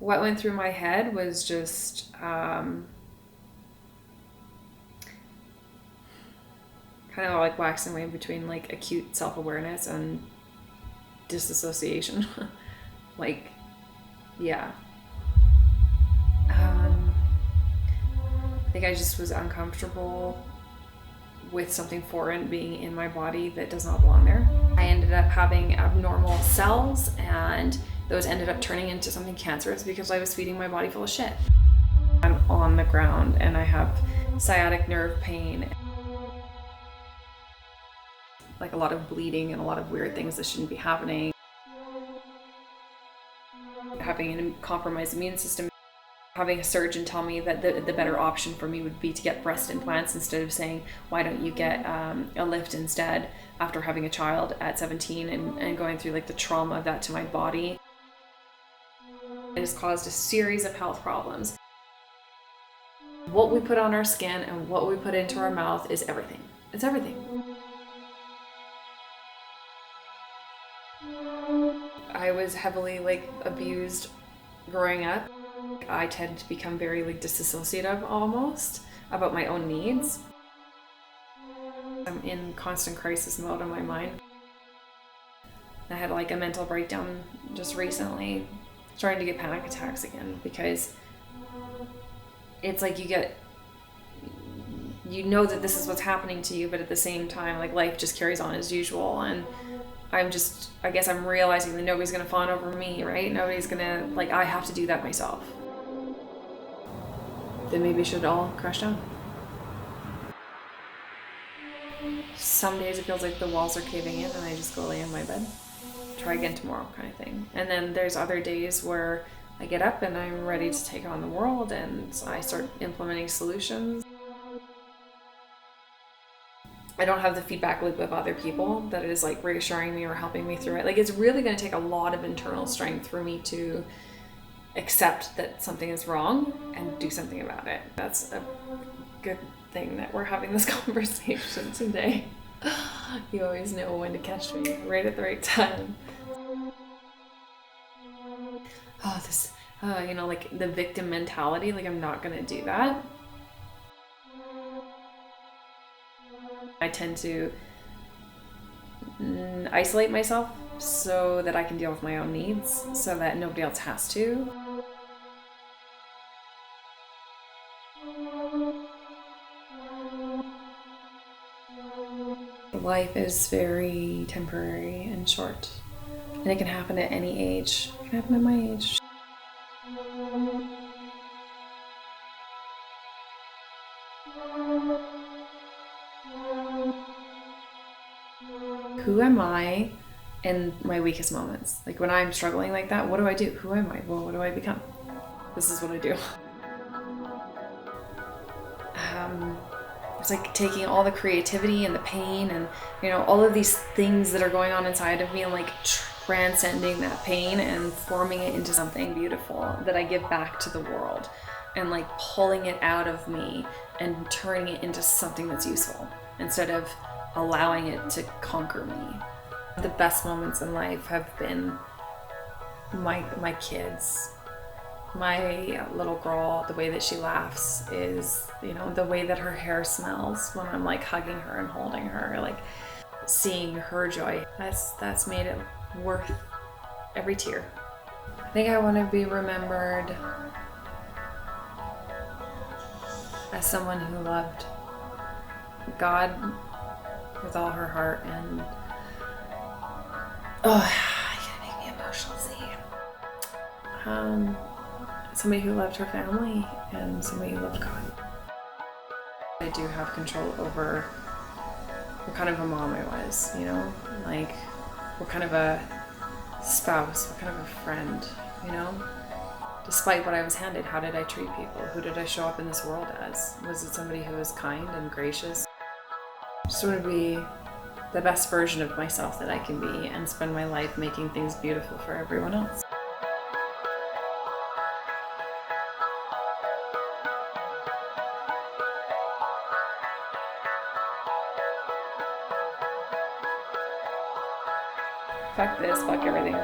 what went through my head was just kind of like waxing away between like acute self-awareness and disassociation. Like, yeah. I think I just was uncomfortable with something foreign being in my body that does not belong there. I ended up having abnormal cells, and those ended up turning into something cancerous because I was feeding my body full of shit. I'm on the ground and I have sciatic nerve pain, like a lot of bleeding and a lot of weird things that shouldn't be happening. Having a compromised immune system. Having a surgeon tell me that the better option for me would be to get breast implants instead of saying, why don't you get a lift instead, after having a child at 17 and going through like the trauma of that to my body. It has caused a series of health problems. What we put on our skin and what we put into our mouth is everything. It's everything. I was heavily like abused growing up. I tend to become very like disassociative almost about my own needs. I'm in constant crisis mode in my mind. I had like a mental breakdown just recently, starting to get panic attacks again, because it's like you know that this is what's happening to you, but at the same time, like, life just carries on as usual. And I guess I'm realizing that nobody's gonna fawn over me, right? Nobody's gonna, like, I have to do that myself. Then maybe it should all crash down. Some days it feels like the walls are caving in and I just go lay in my bed. Try again tomorrow, kind of thing. And then there's other days where I get up and I'm ready to take on the world and I start implementing solutions. I don't have the feedback loop of other people that is like reassuring me or helping me through it. Like, it's really going to take a lot of internal strength for me to accept that something is wrong and do something about it. That's a good thing that we're having this conversation today. You always know when to catch me, right at the right time. Like the victim mentality, like, I'm not gonna do that. I tend to isolate myself so that I can deal with my own needs, so that nobody else has to. Life is very temporary and short, and it can happen at any age. It can happen at my age. Who am I in my weakest moments? Like, when I'm struggling like that, what do I do? Who am I? Well, what do I become? This is what I do. It's like taking all the creativity and the pain and, all of these things that are going on inside of me, and like transcending that pain and forming it into something beautiful that I give back to the world, and like pulling it out of me and turning it into something that's useful instead of allowing it to conquer me. The best moments in life have been my kids. My little girl, the way that she laughs is, the way that her hair smells when I'm like hugging her and holding her, like seeing her joy. That's made it worth every tear. I think I want to be remembered as someone who loved God with all her heart, and you're gonna make me emotional, see. Somebody who loved her family and somebody who loved God. I do have control over what kind of a mom I was, like what kind of a spouse, what kind of a friend, Despite what I was handed, how did I treat people? Who did I show up in this world as? Was it somebody who was kind and gracious? I just want to be the best version of myself that I can be and spend my life making things beautiful for everyone else. Fuck this, fuck everything.